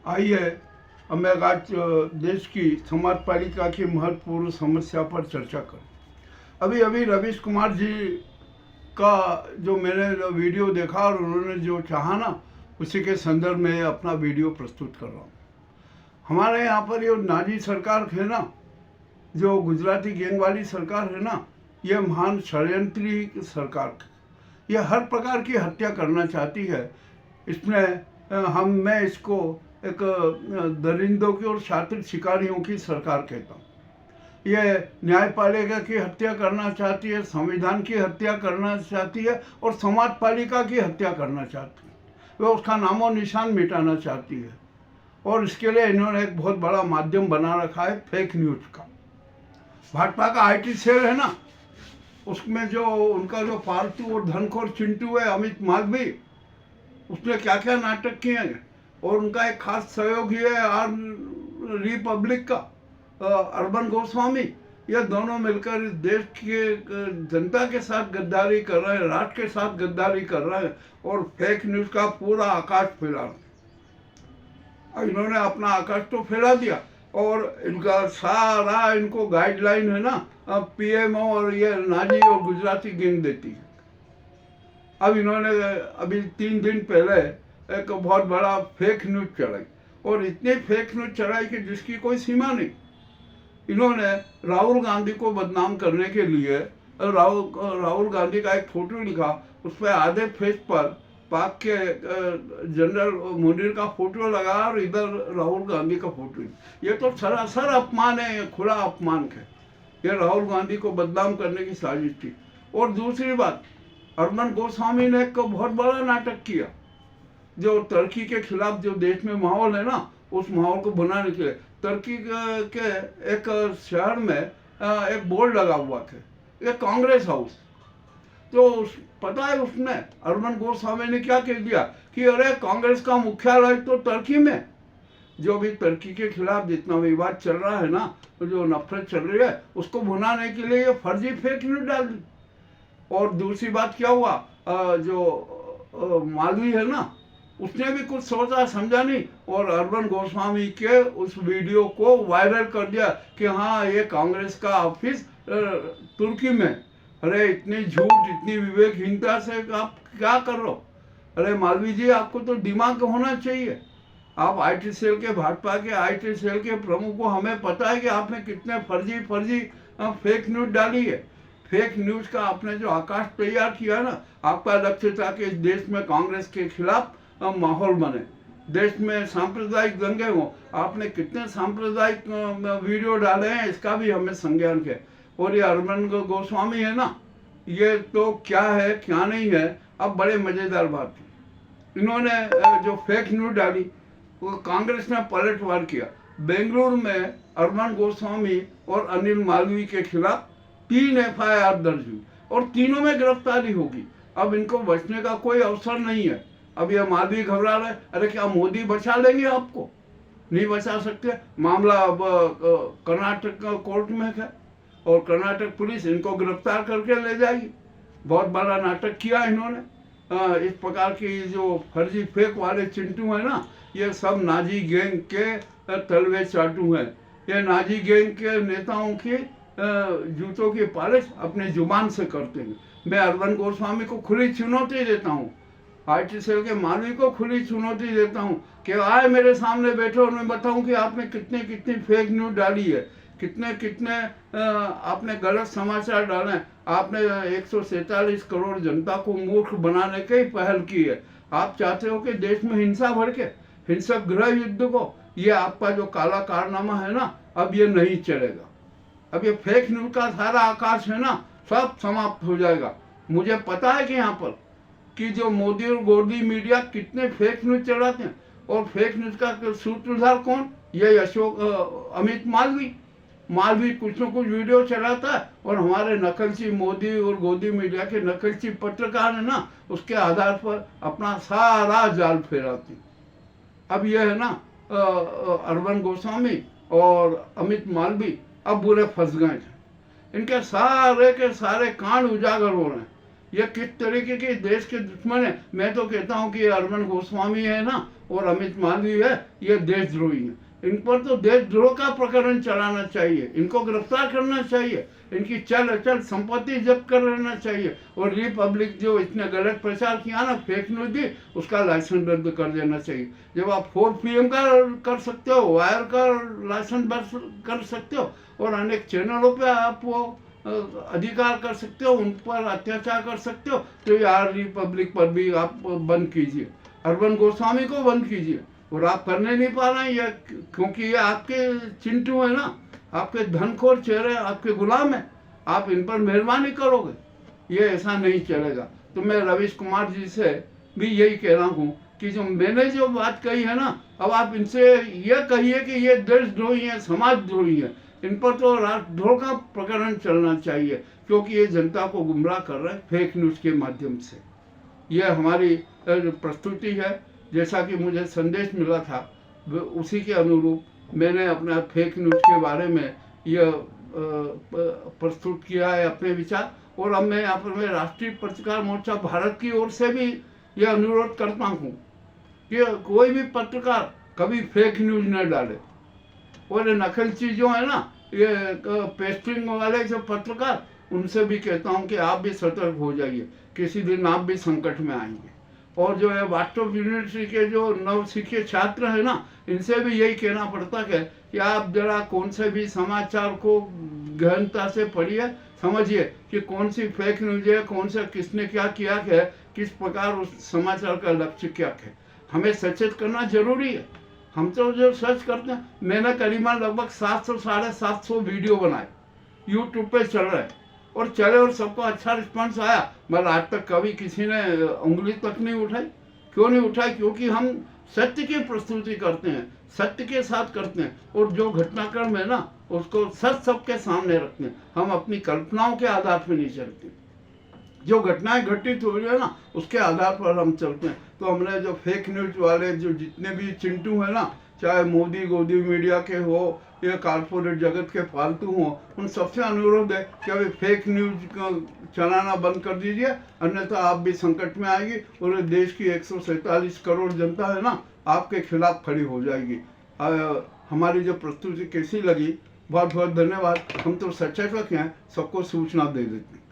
आइए अब मैं आज देश की समाजपालिका की महत्वपूर्ण समस्या पर चर्चा करूं। अभी अभी रवीश कुमार जी का जो मैंने वीडियो देखा और उन्होंने जो चाहा ना, उसी के संदर्भ में अपना वीडियो प्रस्तुत कर रहा हूँ। हमारे यहाँ पर ये नाजी सरकार है ना, जो गुजराती गैंग वाली सरकार है ना, ये महान षड्यंत्री सरकार, ये हर प्रकार की हत्या करना चाहती है। इसमें मैं इसको एक दरिंदों की और शातिर शिकारियों की सरकार कहता हूँ। ये न्यायपालिका की हत्या करना चाहती है, संविधान की हत्या करना चाहती है और समाजपालिका की हत्या करना चाहती है। वह उसका नामो निशान मिटाना चाहती है और इसके लिए इन्होंने एक बहुत बड़ा माध्यम बना रखा है फेक न्यूज का। भाजपा का आईटी सेल है ना, उसमें जो उनका जो पालतू और धनखोर चिंटू है अमित मालवीय, उसने क्या क्या नाटक किए हैं। और उनका एक खास सहयोगी है आर रिपब्लिक का अर्बन गोस्वामी। ये दोनों मिलकर इस देश के जनता के साथ गद्दारी कर रहे हैं, राष्ट्र के साथ गद्दारी कर रहे हैं और फेक न्यूज का पूरा आकाश फैला रहे हैं। इन्होंने अपना आकाश तो फैला दिया और इनका सारा इनको गाइडलाइन है ना पीएमओ और ये नाजी और गुजराती गैंग देती है। अब इन्होंने अभी 3 दिन पहले एक बहुत बड़ा फेक न्यूज चलाई और इतनी फेक न्यूज चलाई कि जिसकी कोई सीमा नहीं। इन्होंने राहुल गांधी को बदनाम करने के लिए राहुल गांधी का एक फोटो लिखा, उस पर आधे फेस पर पाक के जनरल मुनीर का फोटो लगा और इधर राहुल गांधी का फोटो। ये तो सरासर अपमान है, ये खुला अपमान है। ये राहुल गांधी को बदनाम करने की साजिश थी। और दूसरी बात, अर्बन गोस्वामी ने एक बहुत बड़ा नाटक किया। जो तुर्की के खिलाफ जो देश में माहौल है ना, उस माहौल को बनाने के लिए तुर्की के एक शहर में एक बोर्ड लगा हुआ था, ये कांग्रेस हाउस। तो पता है उसमें अर्बन गोस्वामी ने क्या कह दिया कि अरे कांग्रेस का मुख्यालय तो तुर्की में। जो भी तुर्की के खिलाफ जितना विवाद चल रहा है ना, जो नफरत चल रही है, उसको भुनाने के लिए ये फर्जी फेक न्यूज डाल दी। और दूसरी बात क्या हुआ, जो मालवीय है ना, उसने भी कुछ सोचा समझा नहीं और अर्बन गोस्वामी के उस वीडियो को वायरल कर दिया कि हाँ ये कांग्रेस का ऑफिस तुर्की में। अरे इतनी झूठ, इतनी विवेकहीनता से आप क्या कर रहे हो? अरे मालवीय जी, आपको तो दिमाग होना चाहिए। आप आईटी सेल के, भाजपा के आईटी सेल के प्रमुख को, हमें पता है कि आपने कितने फर्जी फेक न्यूज डाली है। फेक न्यूज का आपने जो आकाश तैयार किया ना, आपका लक्ष्य था कि इस देश में कांग्रेस के खिलाफ माहौल बने, देश में सांप्रदायिक दंगे हो। आपने कितने सांप्रदायिक वीडियो डाले हैं, इसका भी हमें संज्ञान है। और ये अर्बन गोस्वामी है ना, ये तो क्या है क्या नहीं है। अब बड़े मजेदार बात है, इन्होंने जो फेक न्यूज डाली वो कांग्रेस ने पलटवार किया। बेंगलुरु में अर्बन गोस्वामी और अनिल मालवीय के खिलाफ 3 FIR दर्ज हुई और तीनों में गिरफ्तारी होगी। अब इनको बचने का कोई अवसर नहीं है। अब ये मालवीय घबरा रहे, अरे क्या मोदी बचा लेंगे आपको? नहीं बचा सकते। मामला अब कर्नाटक कोर्ट में है और कर्नाटक पुलिस इनको गिरफ्तार करके ले जाएगी। बहुत बड़ा नाटक किया इन्होंने। इस प्रकार की जो फर्जी फेक वाले चिंटू है ना, ये सब नाजी गैंग के तलवे चाटू हैं। ये नाजी गैंग के नेताओं की जूतों की पालिश अपनी जुबान से करते हैं। मैं अर्बन गोस्वामी को खुली चुनौती देता हूँ, आईटी सेल के मालवीय को खुली चुनौती देता हूँ कि आए मेरे सामने बैठो और मैं बताऊँ कि आपने कितनी कितनी फेक न्यूज डाली है, कितने कितने आपने गलत समाचार डाले। आपने 147 करोड़ जनता को मूर्ख बनाने की ही पहल की है। आप चाहते हो कि देश में हिंसा भड़के, हिंसक गृह युद्ध को। ये आपका जो काला कारनामा है ना, अब ये नहीं चलेगा। अब ये फेक न्यूज का सारा आकाश है ना, सब समाप्त हो जाएगा। मुझे पता है कि यहाँ पर कि जो मोदी और गोदी मीडिया कितने फेक न्यूज चलाते हैं और फेक न्यूज का सूत्रधार कौन? ये अमित मालवीय कुछ न कुछ वीडियो चलाता है और हमारे नकलची मोदी और गोदी मीडिया के नकलची पत्रकार है ना, उसके आधार पर अपना सारा जाल फैलाती। अब ये है ना अर्बन गोस्वामी और अमित मालवीय अब बुरे फंस गए थे। इनके सारे के सारे कांड उजागर हो रहे हैं। ये किस तरीके के देश के दुश्मन है। मैं तो कहता हूँ कि ये अरविंद गोस्वामी है ना और अमित मालवीय है, ये देशद्रोही है। इन पर तो देशद्रोह का प्रकरण चलाना चाहिए, इनको गिरफ्तार करना चाहिए, इनकी चल अचल संपत्ति जब्त कर लेना चाहिए और रिपब्लिक जो इसने गलत प्रचार किया ना, फेक न्यूज दी, उसका लाइसेंस रद्द कर देना चाहिए। जब आप 4PM का कर सकते हो, वायर का लाइसेंस कर सकते हो और अनेक चैनलों पे आप वो अधिकार कर सकते हो, उन पर अत्याचार कर सकते हो, तो यार रिपब्लिक पर भी आप बंद कीजिए, अरविंद गोस्वामी को बंद कीजिए। और आप करने नहीं पा रहे हैं ये, क्योंकि ये आपके चिंटू है ना, आपके धनखोर चेहरे, आपके गुलाम है, आप इन पर मेहरबानी करोगे, ये ऐसा नहीं चलेगा। तो मैं रवीश कुमार जी से भी यही कह रहा हूँ कि जो मैंने जो बात कही है ना, अब आप इनसे ये कहिए कि ये देशद्रोही है, समाजद्रोही है, इन पर तो राष्ट्रद्रोह का प्रकरण चलना चाहिए, क्योंकि ये जनता को गुमराह कर रहे हैं फेक न्यूज़ के माध्यम से। ये हमारी प्रस्तुति है, जैसा कि मुझे संदेश मिला था उसी के अनुरूप मैंने अपना फेक न्यूज़ के बारे में यह प्रस्तुत किया है अपने विचार। और अब मैं यहाँ पर मैं राष्ट्रीय पत्रकार मोर्चा भारत की ओर से भी यह अनुरोध करता हूँ कि कोई भी पत्रकार कभी फेक न्यूज़ न डाले, और नकल चीज़ों है ना, ये पेस्टिंग वाले जो पत्रकार, उनसे भी कहता हूँ कि आप भी सतर्क हो जाइए, किसी दिन आप भी संकट में आएंगे। और जो है वाट्सएप यूनिवर्सिटी के जो नवसिखे छात्र हैं ना, इनसे भी यही कहना पड़ता है कि आप जरा कौन से भी समाचार को गहनता से पढ़िए, समझिए कि कौन सी फेक न्यूज है, कौन सा किसने क्या किया है, किस प्रकार उस समाचार का लक्ष्य क्या है। हमें सचेत करना जरूरी है। हम तो जो सर्च करते हैं, मैंने करीबन लगभग 700 750 वीडियो बनाए, यूट्यूब पे चल रहे हैं और चले, और सबको अच्छा रिस्पांस आया, मगर आज तक कभी किसी ने उंगली तक नहीं उठाई। क्यों नहीं उठाई? क्योंकि हम सत्य की प्रस्तुति करते हैं, सत्य के साथ करते हैं, और जो घटनाक्रम है ना उसको सच सबके सामने रखते हैं। हम अपनी कल्पनाओं के आधार पर नहीं चलते, जो घटनाएं घटित हो रही है ना उसके आधार पर हम चलते हैं। तो हमने जो फेक न्यूज वाले जो जितने भी चिंटू है ना, चाहे मोदी गोदी मीडिया के हो या कारपोरेट जगत के फालतू हो, उन सबसे अनुरोध है कि अभी फेक न्यूज का चलाना बंद कर दीजिए, अन्यथा आप भी संकट में आएगी और देश की 147 करोड़ जनता है ना आपके खिलाफ खड़ी हो जाएगी। हमारी जो प्रस्तुति कैसी लगी, बहुत बहुत धन्यवाद। हम तो सचेतक हैं, सबको सूचना दे देते हैं।